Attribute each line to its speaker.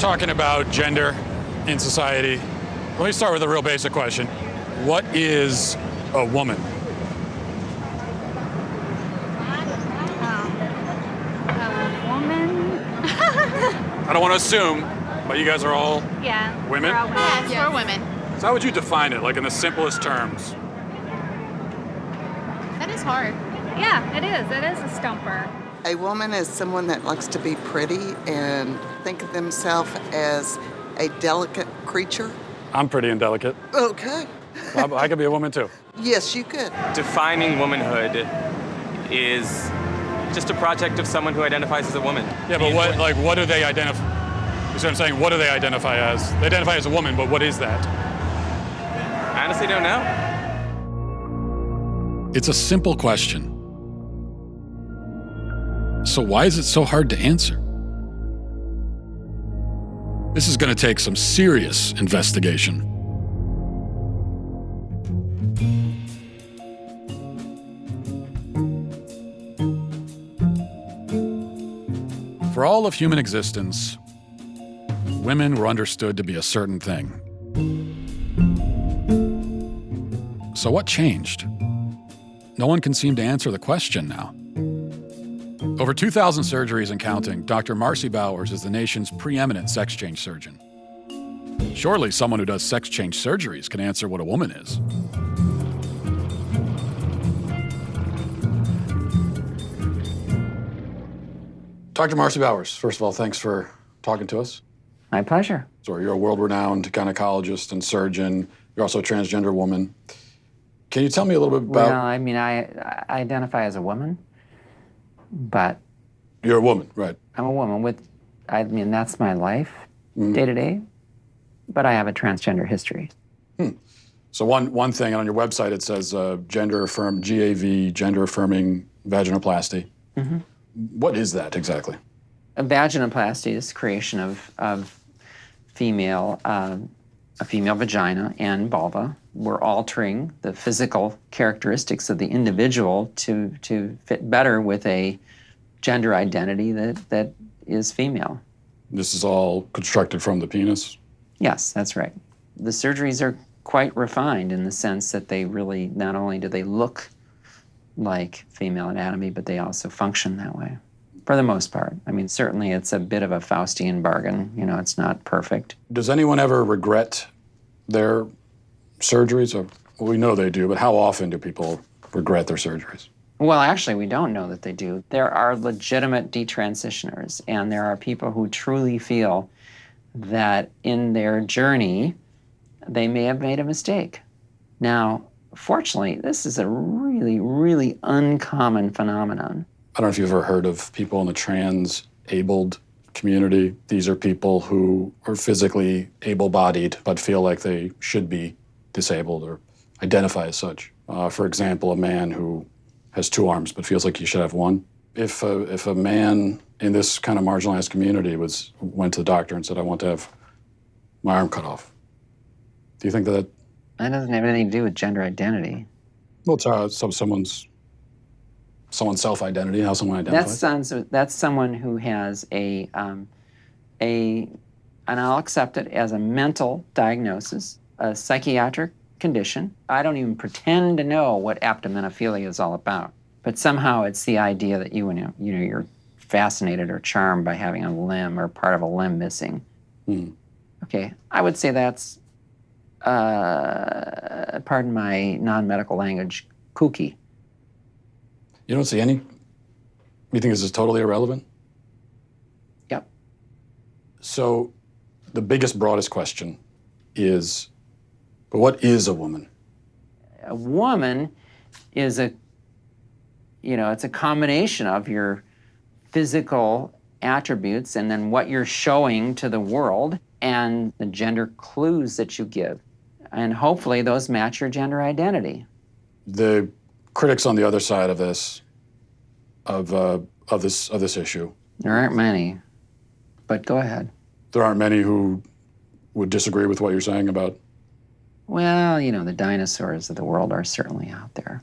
Speaker 1: talking about gender in society. Let me start with a real basic question. What is a woman?
Speaker 2: A woman?
Speaker 1: I don't want to assume, but you guys are all women?
Speaker 2: We're all women.
Speaker 3: Yes, we're women.
Speaker 1: So how would you define it, like in the simplest terms?
Speaker 3: That is hard.
Speaker 2: Yeah, it is. It is a stumper.
Speaker 4: A woman is someone that likes to be pretty and think of themselves as a delicate creature.
Speaker 1: I'm pretty indelicate.
Speaker 4: Okay.
Speaker 1: I could be a woman too.
Speaker 4: Yes, you could.
Speaker 5: Defining womanhood is just a project of someone who identifies as a woman.
Speaker 1: Yeah, but what do they identify? You see what I'm saying? What do they identify as? They identify as a woman, but what is that?
Speaker 5: I honestly don't know.
Speaker 6: It's a simple question. So why is it so hard to answer? This is going to take some serious investigation. For all of human existence, women were understood to be a certain thing. So what changed? No one can seem to answer the question now. Over 2,000 surgeries and counting, Dr. Marcy Bowers is the nation's preeminent sex change surgeon. Surely someone who does sex change surgeries can answer what a woman is. Dr. Marcy Bowers, first of all, thanks for talking to us.
Speaker 7: My pleasure.
Speaker 6: So you're a world-renowned gynecologist and surgeon. You're also a transgender woman. Can you tell me a little bit about...
Speaker 7: Well, I mean, I identify as a woman, but...
Speaker 6: You're a woman, right.
Speaker 7: I'm a woman with, I mean, that's my life, day to day, but I have a transgender history.
Speaker 6: So one thing on your website, it says gender-affirmed, GAV, gender-affirming vaginoplasty. What is that exactly?
Speaker 7: A vaginoplasty is creation of a female vagina and vulva. We're altering the physical characteristics of the individual to fit better with a gender identity that is female.
Speaker 6: This is all constructed from the penis?
Speaker 7: Yes, that's right. The surgeries are quite refined in the sense that they really, not only do they look like female anatomy, but they also function that way, for the most part. I mean, certainly it's a bit of a Faustian bargain. You know, it's not perfect.
Speaker 6: Does anyone ever regret their surgeries? Or, well, we know they do, but how often do people regret their surgeries?
Speaker 7: Well, actually, we don't know that they do. There are legitimate detransitioners, and there are people who truly feel that in their journey, they may have made a mistake. Now, fortunately, this is a really, really uncommon phenomenon.
Speaker 6: I don't know if you've ever heard of people in the trans-abled community. These are people who are physically able-bodied but feel like they should be disabled or identify as such. For example, a man who has two arms but feels like he should have one. If a man in this kind of marginalized community went to the doctor and said, I want to have my arm cut off, do you think that...
Speaker 7: That doesn't have anything to do with gender identity.
Speaker 6: Well, it's someone's self-identity, how someone identifies.
Speaker 7: That's someone who has and I'll accept it as a mental diagnosis, a psychiatric condition. I don't even pretend to know what aptomenophilia is all about, but somehow it's the idea that you're fascinated or charmed by having a limb or part of a limb missing. Okay, I would say that's, pardon my non-medical language, kooky.
Speaker 6: You don't see any? You think this is totally irrelevant?
Speaker 7: Yep.
Speaker 6: So the biggest, broadest question is, but what is a woman?
Speaker 7: A woman is it's a combination of your physical attributes and then what you're showing to the world and the gender clues that you give. And hopefully those match your gender identity.
Speaker 6: The critics on the other side of this, of this issue.
Speaker 7: There aren't many, but go ahead.
Speaker 6: There aren't many who would disagree with what you're saying about...
Speaker 7: Well, the dinosaurs of the world are certainly out there.